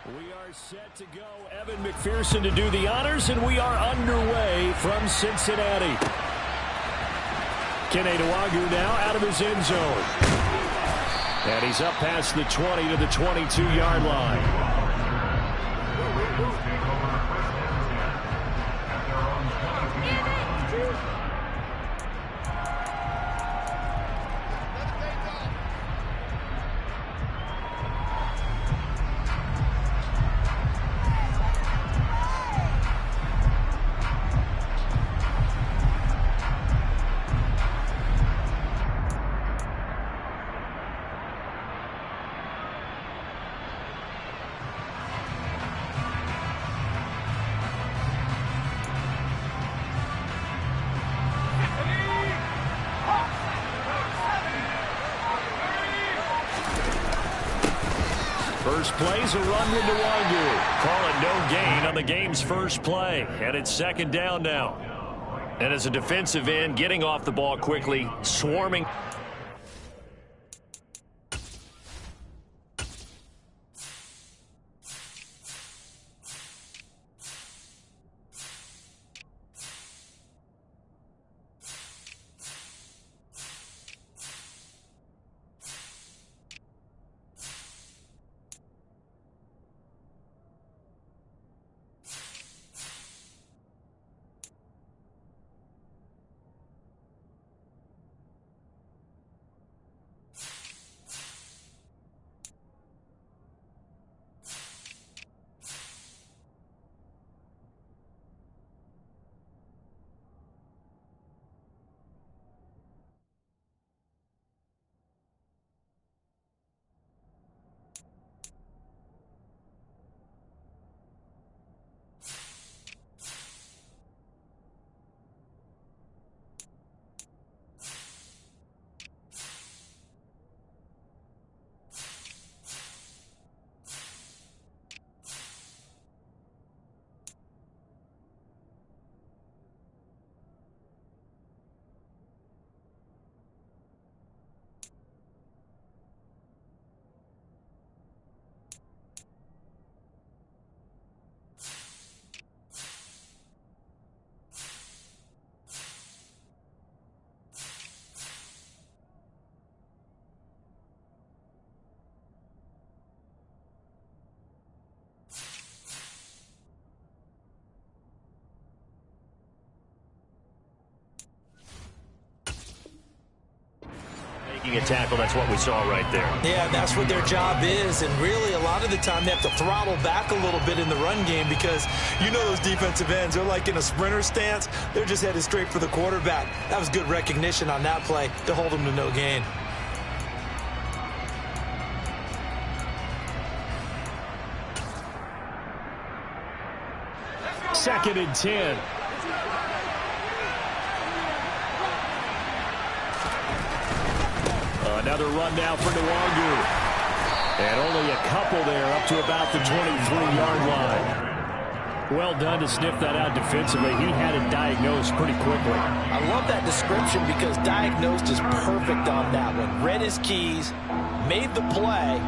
We are set to go. Evan McPherson to do the honors, and we are underway from Cincinnati. Kene Nwangwu now out of his end zone. And he's up past the 20 to the 22-yard line. First play's a run with Nwangwu. Call it no gain on the game's first play. And it's second down now. And as a defensive end, getting off the ball quickly, swarming. A tackle, that's what we saw right there. Yeah, that's what their job is, and really a lot of the time they have to throttle back a little bit in the run game because you know those defensive ends, they're like in a sprinter stance. They're just headed straight for the quarterback. That was good recognition on that play to hold them to no gain. Second and 10. Another run now for Nwangwu. And only a couple there up to about the 23-yard line. Well done to sniff that out defensively. He had it diagnosed pretty quickly. I love that description because diagnosed is perfect on that one. Read his keys, made the play,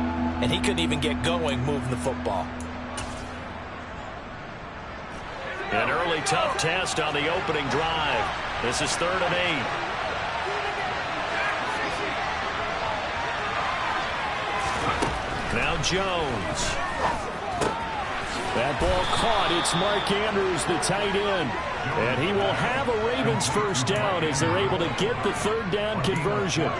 and he couldn't even get going moving the football. An early tough test on the opening drive. This is 3rd and 8. Now Jones. That ball caught. It's Mark Andrews, the tight end. And he will have a Ravens first down as they're able to get the 3rd down conversion.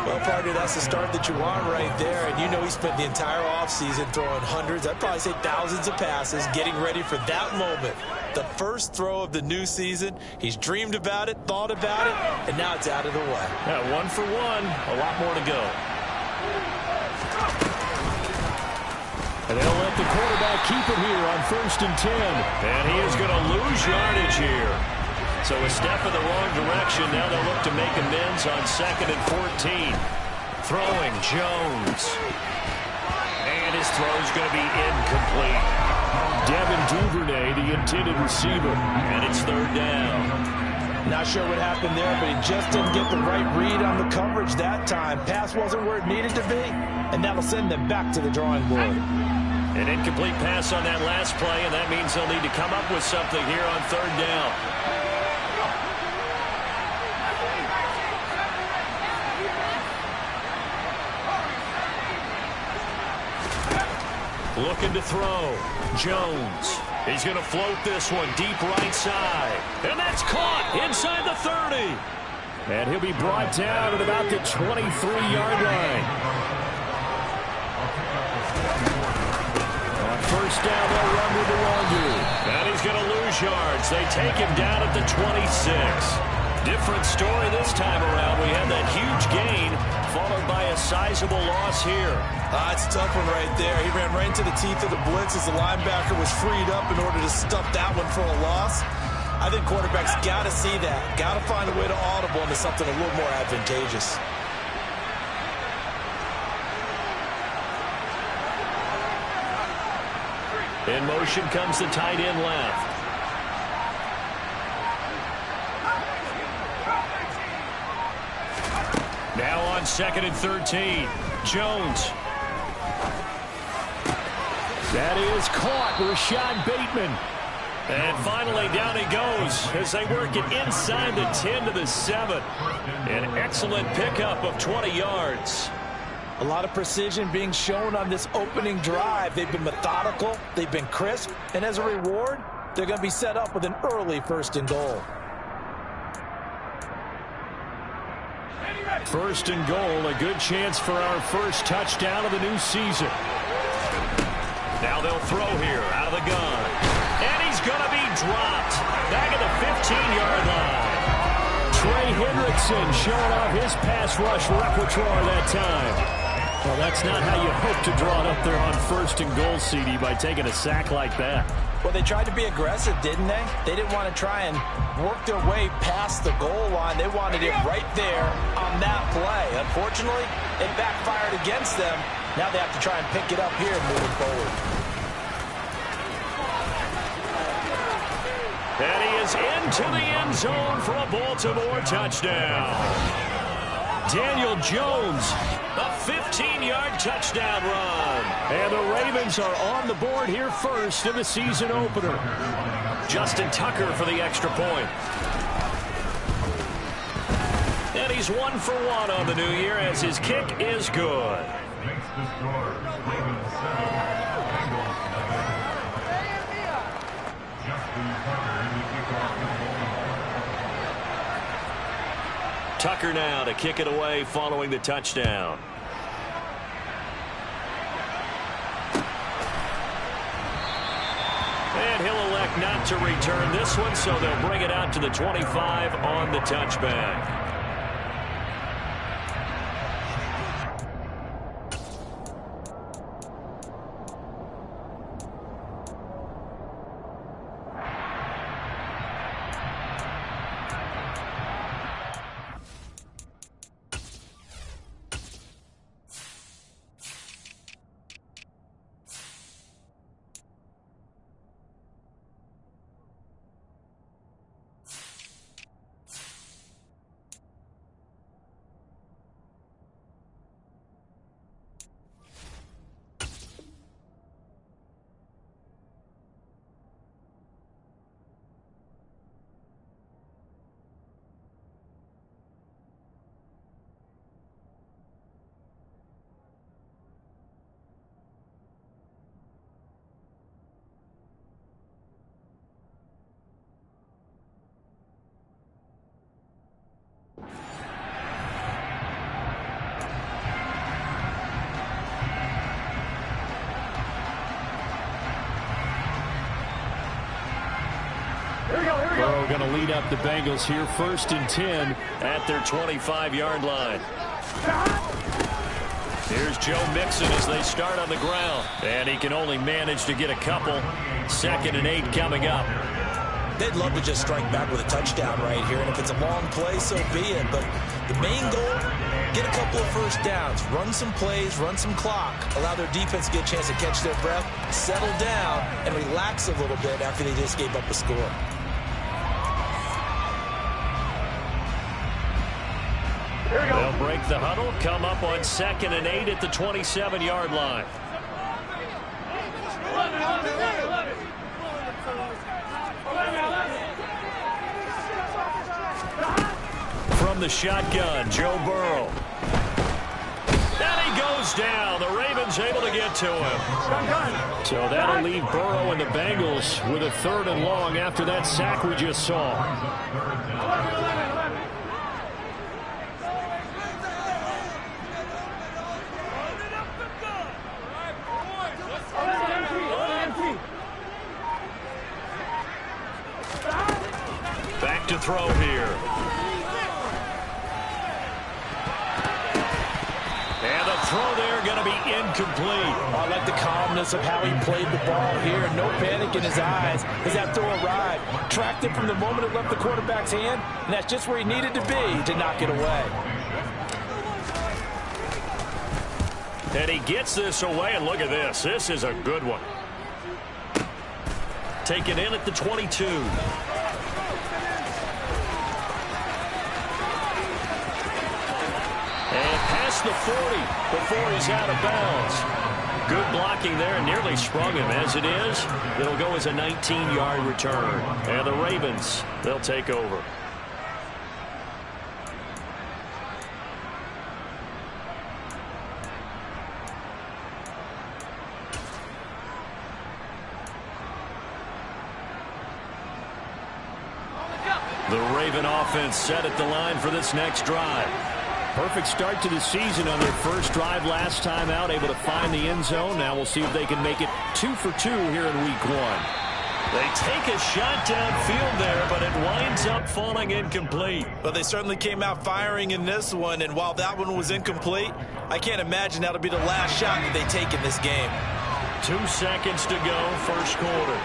Well, partner, that's the start that you want right there. And you know he spent the entire offseason throwing hundreds, I'd probably say thousands of passes, getting ready for that moment. The first throw of the new season. He's dreamed about it, thought about it, and now it's out of the way. Yeah, 1 for 1. A lot more to go. And they'll let the quarterback keep it here on 1st and 10. And he is going to lose yardage here. So a step in the wrong direction. Now they'll look to make amends on 2nd and 14. Throwing Jones. And his throw is going to be incomplete. Devin Duvernay, the intended receiver. And it's 3rd down. Not sure what happened there, but he just didn't get the right read on the coverage that time. Pass wasn't where it needed to be, and that'll send them back to the drawing board. An incomplete pass on that last play, and that means they'll need to come up with something here on third down. Looking to throw. Jones. He's going to float this one deep right side. And that's caught inside the 30. And he'll be brought down at about the 23-yard line. On first down, they'll run with the longer. And he's going to lose yards. They take him down at the 26. Different story this time around. We had that huge gain, followed by a sizable loss here. It's a tough one right there. He ran right into the teeth of the blitz as the linebacker was freed up in order to stuff that one for a loss. I think quarterbacks got to see that. Got to find a way to audible into something a little more advantageous. In motion comes the tight end left. Now on 2nd and 13. Jones. That is caught. Rashad Bateman. And finally down he goes as they work it inside the 10 to the 7. An excellent pickup of 20 yards. A lot of precision being shown on this opening drive. They've been methodical. They've been crisp. And as a reward, they're going to be set up with an early 1st and goal. 1st and goal, a good chance for our first touchdown of the new season. Now they'll throw here out of the gun. And he's going to be dropped. Back at the 15-yard line. Trey Hendrickson showing off his pass rush repertoire that time. Well, that's not how you hope to draw it up there on 1st and goal, CD, by taking a sack like that. Well, they tried to be aggressive, didn't they? They didn't want to try and work their way past the goal line. They wanted it right there on that play. Unfortunately, it backfired against them. Now they have to try and pick it up here moving forward. And he is into the end zone for a Baltimore touchdown. Daniel Jones, a 15-yard touchdown run. And the Ravens are on the board here first in the season opener. Justin Tucker for the extra point. And he's 1 for 1 on the new year as his kick is good. Makes the score, Ravens 7, Bengals 7. Justin Tucker in the kickoff for Tucker now to kick it away following the touchdown. And he'll elect not to return this one, so they'll bring it out to the 25 on the touchback. Burrow going to lead up the Bengals here, 1st and 10 at their 25-yard line. Here's Joe Mixon as they start on the ground. And he can only manage to get a couple. 2nd and 8 coming up. They'd love to just strike back with a touchdown right here, and if it's a long play, so be it. But the main goal, get a couple of first downs, run some plays, run some clock, allow their defense to get a chance to catch their breath, settle down, and relax a little bit after they just gave up a score. They'll break the huddle, come up on 2nd and 8 at the 27-yard line. from the shotgun, Joe Burrow. And he goes down. The Ravens able to get to him. So that'll leave Burrow and the Bengals with a 3rd and long after that sack we just saw. Back to throw here. And the throw there going to be incomplete. I like the calmness of how he played the ball here. No panic in his eyes as that throw arrived. Tracked it from the moment it left the quarterback's hand, and that's just where he needed to be to knock it away. And he gets this away, and look at this. This is a good one. Taken in at the 22. And past the 40 before he's out of bounds. Good blocking there and nearly sprung him. As it is, it'll go as a 19-yard return. And the Ravens, they'll take over. The Raven offense set at the line for this next drive. Perfect start to the season on their first drive last time out, able to find the end zone. Now we'll see if they can make it 2 for 2 here in week 1. They take a shot downfield there, but it winds up falling incomplete. Well, they certainly came out firing in this one, and while that one was incomplete, I can't imagine that'll be the last shot that they take in this game. 2 seconds to go, first quarter.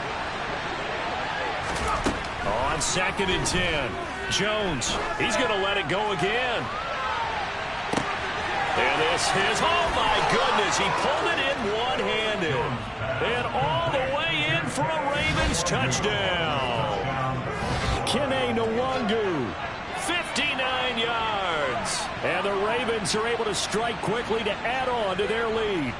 On 2nd and 10. Jones, he's going to let it go again. And this is, oh my goodness, he pulled it in one-handed. And all the way in for a Ravens touchdown. Kene Nwangu, 59 yards. And the Ravens are able to strike quickly to add on to their lead.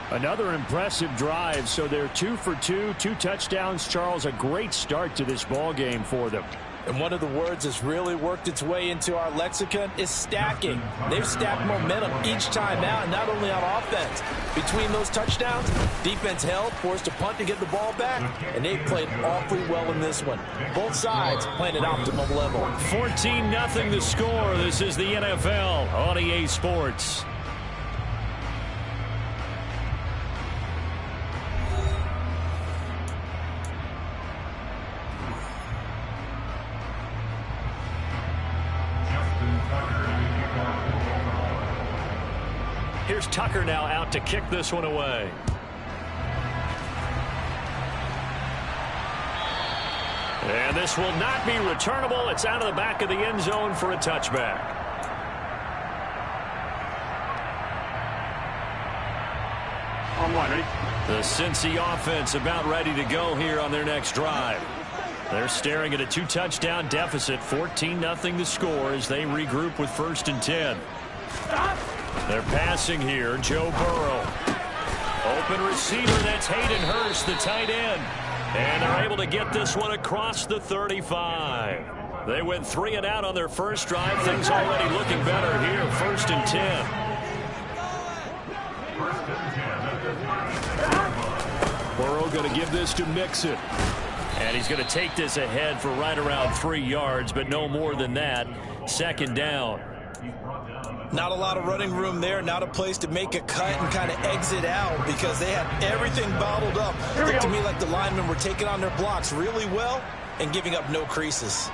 Another impressive drive, so they're 2 for 2, 2 touchdowns. Charles, a great start to this ball game for them. And one of the words that's really worked its way into our lexicon is stacking. They've stacked momentum each time out, not only on offense. Between those touchdowns, defense held, forced a punt to get the ball back, and they've played awfully well in this one. Both sides playing at optimum level. 14-0 the score. This is the NFL on EA Sports. Here's Tucker now out to kick this one away. And this will not be returnable. It's out of the back of the end zone for a touchback. On one, ready? The Cincy offense about ready to go here on their next drive. They're staring at a 2-touchdown deficit. 14-0 the score as they regroup with 1st and 10. They're passing here. Joe Burrow. Open receiver. That's Hayden Hurst, the tight end. And they're able to get this one across the 35. They went 3 and out on their first drive. Things already looking better here. 1st and 10. Burrow going to give this to Mixon. And he's going to take this ahead for right around 3 yards, but no more than that. 2nd down. Not a lot of running room there, not a place to make a cut and kind of exit out because they had everything bottled up. Looked to me like the linemen were taking on their blocks really well and giving up no creases.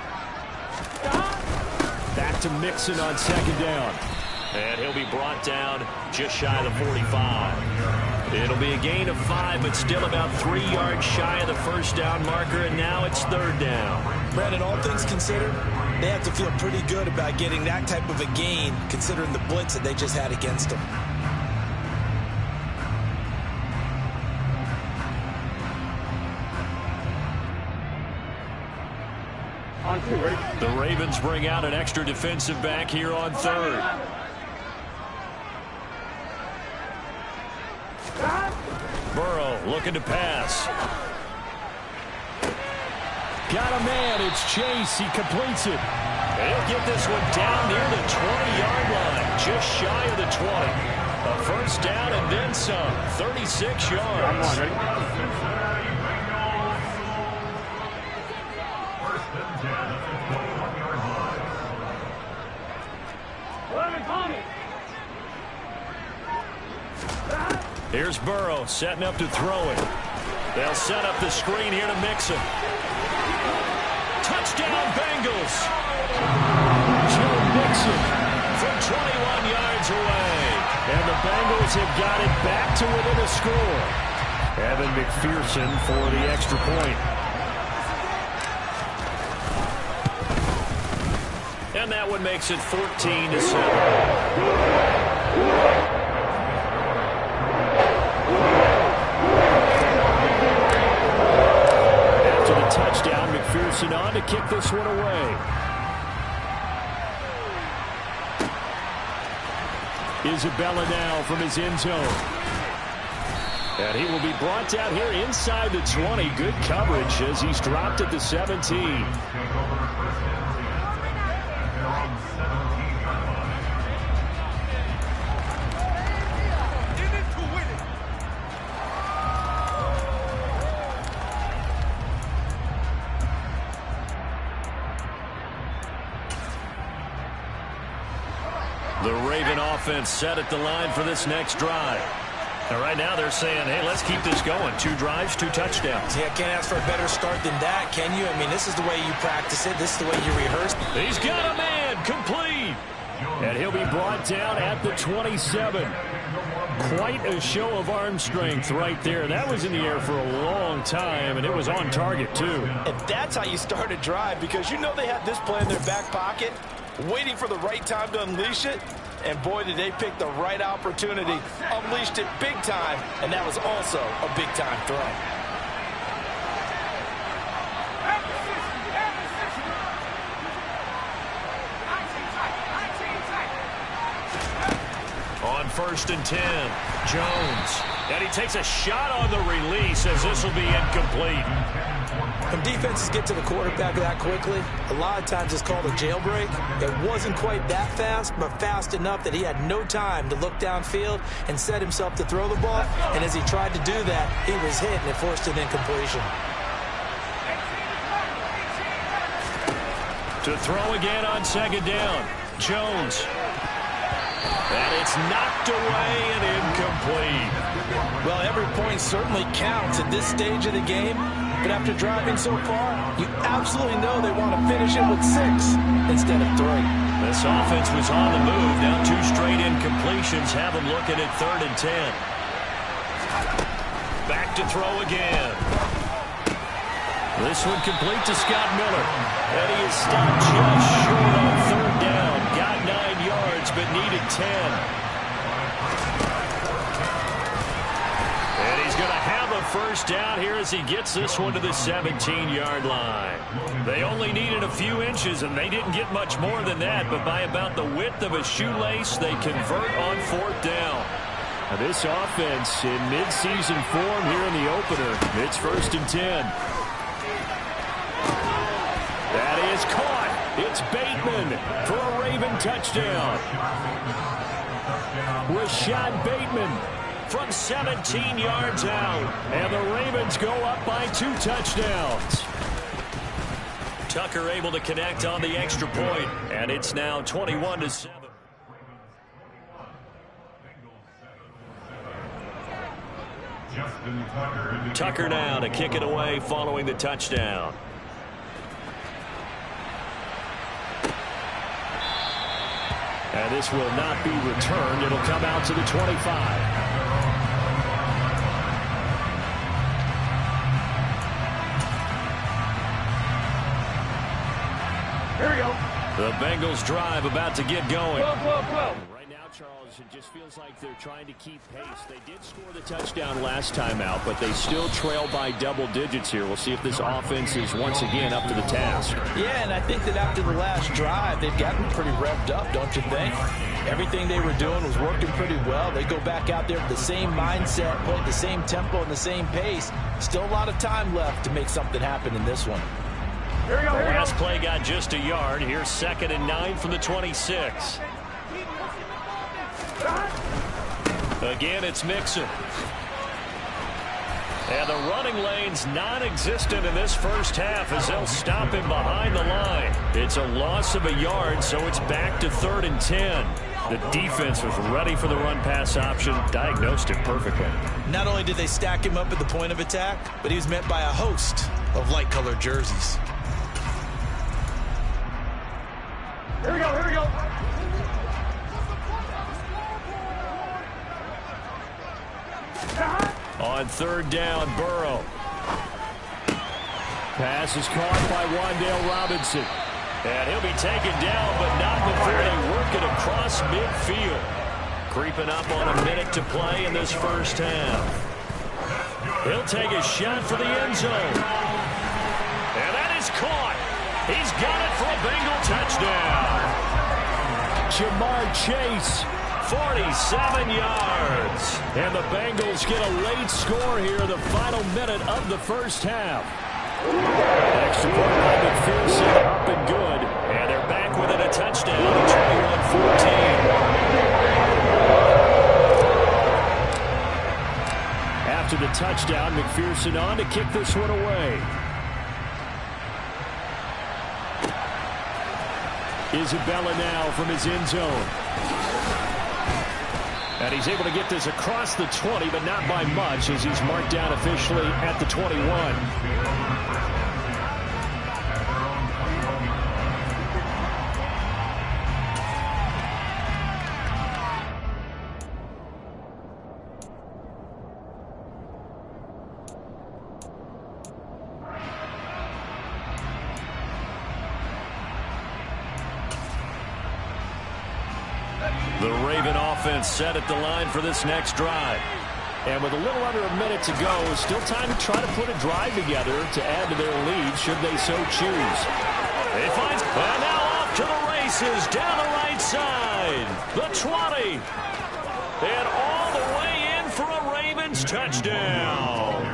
Back to Mixon on 2nd down. And he'll be brought down just shy of the 45. It'll be a gain of 5, but still about 3 yards shy of the 1st down marker, and now it's 3rd down. Brandon, all things considered, they have to feel pretty good about getting that type of a gain, considering the blitz that they just had against them. On 2, ready? The Ravens bring out an extra defensive back here on 3rd. Burrow looking to pass. Got a man. It's Chase. He completes it. And he'll get this one down near the 20-yard line, just shy of the 20. A first down and then some, 36 yards. Cincinnati Bengals. First and 10 at the 21-yard line. Here's Burrow setting up to throw it. They'll set up the screen here to Mixon. Touchdown, Bengals. Joe Mixon from 21 yards away. And the Bengals have got it back to within a score. Evan McPherson for the extra point. And that one makes it 14-7. Touchdown, McPherson on to kick this one away. Isabella now from his end zone. And he will be brought down here inside the 20. Good coverage as he's dropped at the 17. The Raven offense set at the line for this next drive. And right now they're saying, hey, let's keep this going. 2 drives, 2 touchdowns. Yeah, can't ask for a better start than that, can you? I mean, this is the way you practice it. This is the way you rehearse. He's got a man, complete. And he'll be brought down at the 27. Quite a show of arm strength right there. That was in the air for a long time, and it was on target, too. And that's how you start a drive, because you know they had this play in their back pocket, waiting for the right time to unleash it. And boy, did they pick the right opportunity. Unleashed it big time, and that was also a big-time throw. On 1st and 10, Jones. And he takes a shot on the release as this will be incomplete. When defenses get to the quarterback that quickly, a lot of times it's called a jailbreak. It wasn't quite that fast, but fast enough that he had no time to look downfield and set himself to throw the ball. And as he tried to do that, he was hit and it forced an incompletion. To throw again on 2nd down, Jones. And it's knocked away and incomplete. Well, every point certainly counts at this stage of the game. But after driving so far, you absolutely know they want to finish it with 6 instead of 3. This offense was on the move. Now 2 straight incompletions have them looking at 3rd and 10. Back to throw again. This one complete to Scott Miller. And he is stopped just short on 3rd down. Got 9 yards, but needed 10. And he's going to have a first down here as he gets this one to the 17-yard line. They only needed a few inches, and they didn't get much more than that, but by about the width of a shoelace, they convert on 4th down. Now this offense in midseason form here in the opener. It's 1st and 10. That is caught. It's Bateman for a Raven touchdown. Rashad Bateman from 17 yards out. And the Ravens go up by 2 touchdowns. Tucker able to connect on the extra point. And it's now 21-7. Tucker now to kick it away following the touchdown. And this will not be returned. It'll come out to the 25. Here we go. The Bengals drive about to get going. Whoa. Right now, Charles, it just feels like they're trying to keep pace. They did score the touchdown last time out, but they still trail by double digits here. We'll see if this offense is once again up to the task. Yeah, and I think that after the last drive, they've gotten pretty revved up, don't you think? Everything they were doing was working pretty well. They go back out there with the same mindset, playing the same tempo and the same pace. Still a lot of time left to make something happen in this one. The last play got just a yard. Here's 2nd and 9 from the 26. Again, it's Mixon. And the running lane's non-existent in this first half as they'll stop him behind the line. It's a loss of a yard, so it's back to 3rd and 10. The defense was ready for the run-pass option, diagnosed it perfectly. Not only did they stack him up at the point of attack, but he was met by a host of light-colored jerseys. Here we go, here we go. On 3rd down, Burrow. Pass is caught by Wan'Dale Robinson. And he'll be taken down, but not before they work it across midfield. Creeping up on a minute to play in this first half. He'll take a shot for the end zone. And that is caught. He's got it for a Bengal touchdown. Jamar Chase, 47 yards. And the Bengals get a late score here in the final minute of the first half. Extra point by McPherson, up and good. And they're back within a touchdown, 21-14. After the touchdown, McPherson on to kick this one away. Isabella now from his end zone. And he's able to get this across the 20, but not by much as he's marked down officially at the 21. The Raven offense set at the line for this next drive. And with a little under a minute to go, still time to try to put a drive together to add to their lead should they so choose. They find, and now off to the races down the right side. The 20. And all the way in for a Ravens touchdown.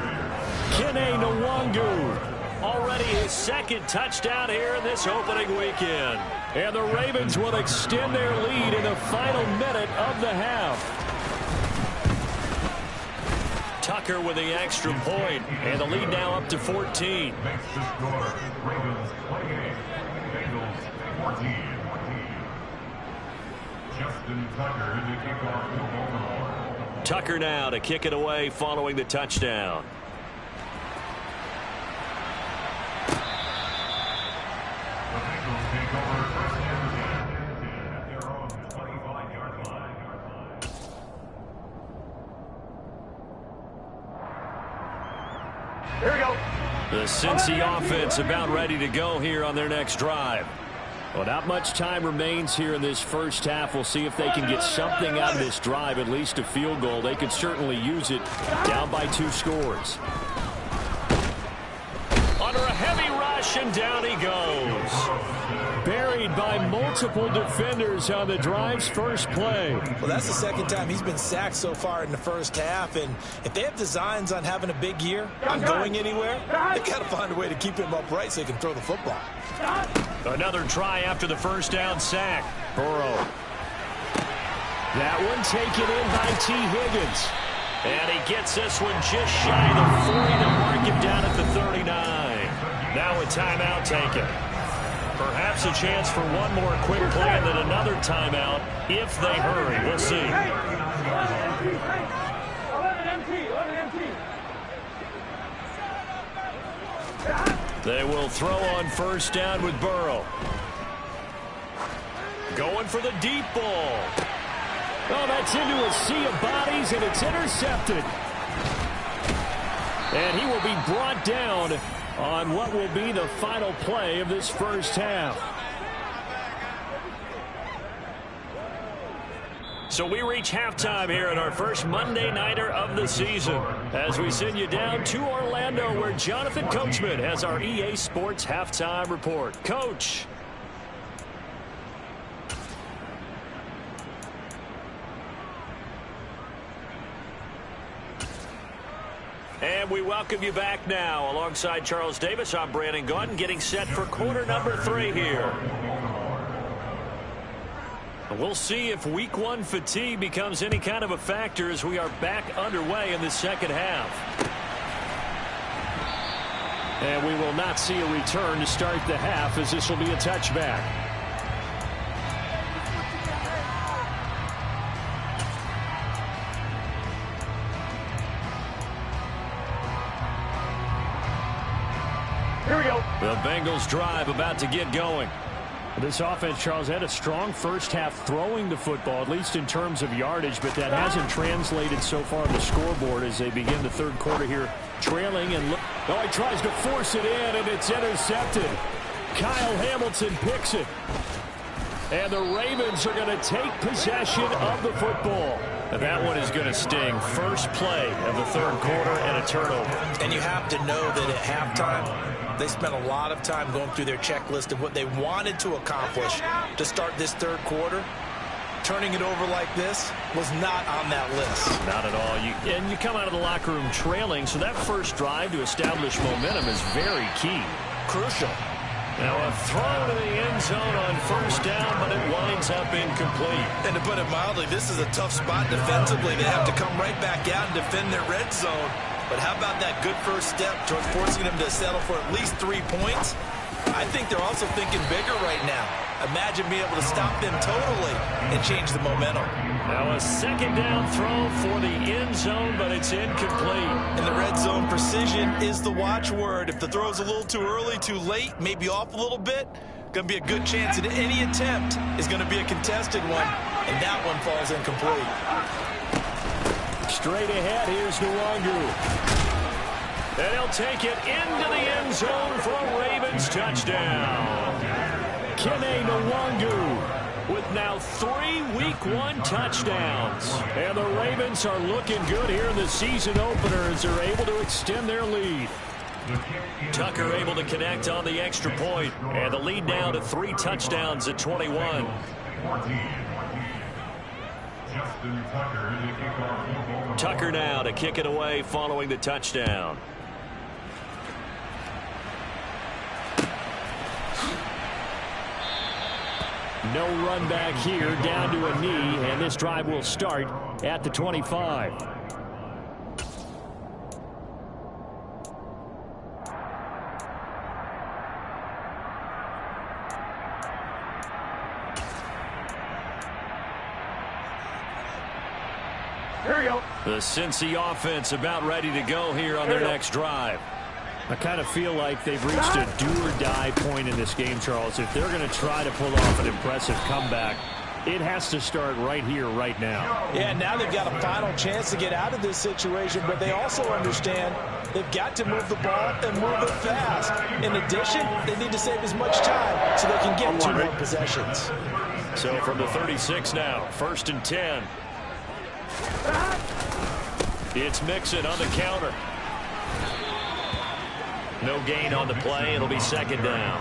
Kene Nwangu. Already his 2nd touchdown here in this opening weekend. And the Ravens will extend their lead in the final minute of the half. Tucker with the extra point, and the lead now up to 14. Makes the score. Ravens play game. Bengals 14. Justin Tucker to kick off for Baltimore. Tucker now to kick it away following the touchdown. The Bengals take over first and 10 at their own 25-yard line. Here we go. The Cincy offense about ready to go here on their next drive. Well, not much time remains here in this first half. We'll see if they can get something out of this drive, at least a field goal. They could certainly use it down by 2 scores. Under a heavy rush, and down he goes. Buried by multiple defenders on the drive's first play. Well, that's the 2nd time he's been sacked so far in the first half, and if they have designs on having a big year, on going anywhere, they've got to find a way to keep him upright so he can throw the football. Another try after the first down sack. Burrow. That one taken in by T. Higgins. And he gets this one just shy of the 40 to mark him down at the 39. Now a timeout taken. Perhaps a chance for one more quick play and then another timeout if they hurry. We'll see. They will throw on first down with Burrow. Going for the deep ball. Oh, that's into a sea of bodies, and it's intercepted. And he will be brought down on what will be the final play of this first half. So we reach halftime here in our first Monday Nighter of the season as we send you down to Orlando where Jonathan Coachman has our EA Sports Halftime Report. Coach. And we welcome you back now. Alongside Charles Davis, I'm Brandon Gaudin, getting set for quarter number 3 here. We'll see if week 1 fatigue becomes any kind of a factor as we are back underway in the second half. And we will not see a return to start the half, as this will be a touchback. Here we go. The Bengals drive about to get going. This offense, Charles, had a strong first half throwing the football, at least in terms of yardage, but that hasn't translated so far on the scoreboard as they begin the third quarter here trailing. And look, oh, he tries to force it in, and it's intercepted. Kyle Hamilton picks it. And the Ravens are going to take possession of the football. And that one is going to sting. First play of the third quarter and a turnover. And you have to know that at halftime, they spent a lot of time going through their checklist of what they wanted to accomplish to start this third quarter. Turning it over like this was not on that list. Not at all. And you come out of the locker room trailing, so that first drive to establish momentum is very key. Crucial. Now a throw to the end zone on first down, but it winds up incomplete. And to put it mildly, this is a tough spot defensively. They have to come right back out and defend their red zone. But how about that good first step towards forcing them to settle for at least 3 points? I think they're also thinking bigger right now. Imagine being able to stop them totally and change the momentum. Now a second down throw for the end zone, but it's incomplete. In the red zone, precision is the watchword. If the throw's a little too early, too late, maybe off a little bit, going to be a good chance that any attempt is going to be a contested one, and that one falls incomplete. Straight ahead, here's Nwangu. And he'll take it into the end zone for a Ravens touchdown. Kene Nwangu with now 3 Week 1 touchdowns. And the Ravens are looking good here in the season opener as they're able to extend their lead. Tucker able to connect on the extra point. And the lead now to 3 touchdowns at 21. Tucker now to kick it away following the touchdown. No run back here, down to a knee, and this drive will start at the 25. Here we go. The Cincy offense about ready to go here on their next drive. I kind of feel like they've reached a do-or-die point in this game, Charles. If they're going to try to pull off an impressive comeback, it has to start right here, right now. Yeah, now they've got a final chance to get out of this situation, but they also understand they've got to move the ball and move it fast. In addition, they need to save as much time so they can get 2 more possessions. So from the 36 now, 1st and 10. It's Mixon on the counter. No gain on the play. It'll be 2nd down.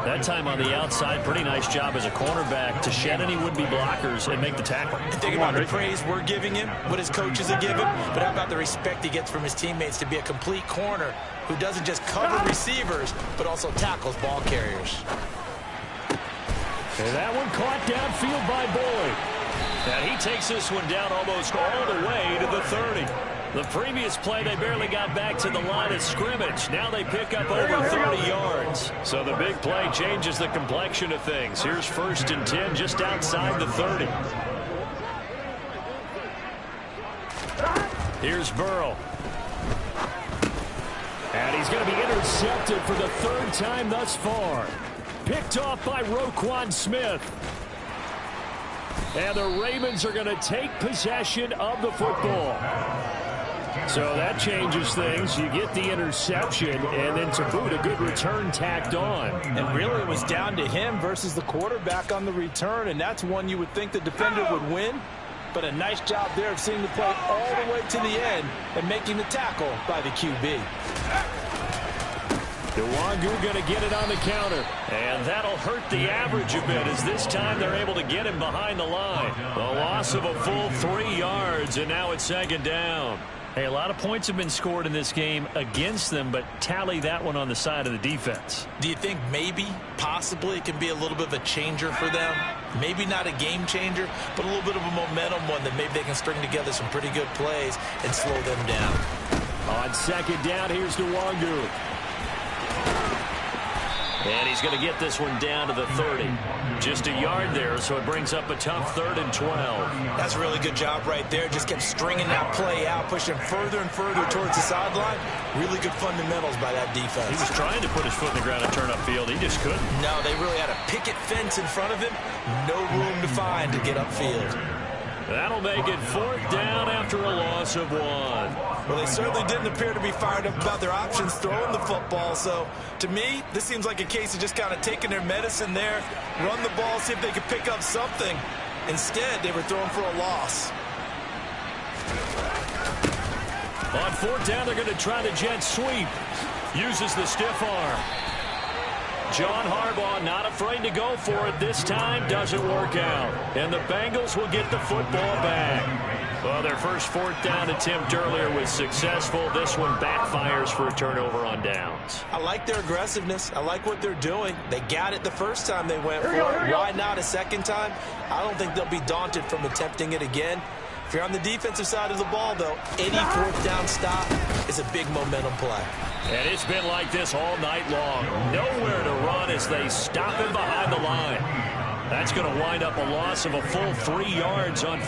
That time on the outside, pretty nice job as a cornerback to shed any would-be blockers and make the tackle. Think about the praise we're giving him, what his coaches are giving, but how about the respect he gets from his teammates to be a complete corner who doesn't just cover receivers, but also tackles ball carriers. And that one caught downfield by Boyd. And he takes this one down almost all the way to the 30. The previous play, they barely got back to the line of scrimmage. Now they pick up over 30 yards. So the big play changes the complexion of things. Here's 1st and 10 just outside the 30. Here's Burrow. And he's going to be intercepted for the 3rd time thus far. Picked off by Roquan Smith. And the Ravens are going to take possession of the football. So that changes things. You get the interception, and then to boot, a good return tacked on. And really, it was down to him versus the quarterback on the return, and that's one you would think the defender would win. But a nice job there of seeing the play all the way to the end and making the tackle by the QB. Nwangu going to get it on the counter. And that'll hurt the average a bit as this time they're able to get him behind the line. The loss of a full 3 yards, and now it's 2nd down. Hey, a lot of points have been scored in this game against them, but tally that one on the side of the defense. Do you think maybe, possibly, it can be a little bit of a changer for them? Maybe not a game changer, but a little bit of a momentum one that maybe they can string together some pretty good plays and slow them down. On second down, here's Nwangu. And he's going to get this one down to the 30. Just a yard there, so it brings up a tough 3rd and 12. That's a really good job right there. Just kept stringing that play out, pushing further and further towards the sideline. Really good fundamentals by that defense. He was trying to put his foot in the ground and turn upfield. He just couldn't. No, they really had a picket fence in front of him. No room to find to get upfield. That'll make it 4th down after a loss of 1. Well, they certainly didn't appear to be fired up about their options throwing the football. So, to me, this seems like a case of just kind of taking their medicine there, run the ball, see if they could pick up something. Instead, they were throwing for a loss. On 4th down, they're going to try the jet sweep. Uses the stiff arm. John Harbaugh not afraid to go for it this time. Doesn't work out. And the Bengals will get the football back. Well, their first 4th down attempt earlier was successful. This one backfires for a turnover on downs. I like their aggressiveness. I like what they're doing. They got it the first time they went for it. Why not a second time? I don't think they'll be daunted from attempting it again. If you're on the defensive side of the ball, though, any 4th down stop is a big momentum play. And it's been like this all night long. Nowhere to run as they stop him behind the line. That's going to wind up a loss of a full 3 yards on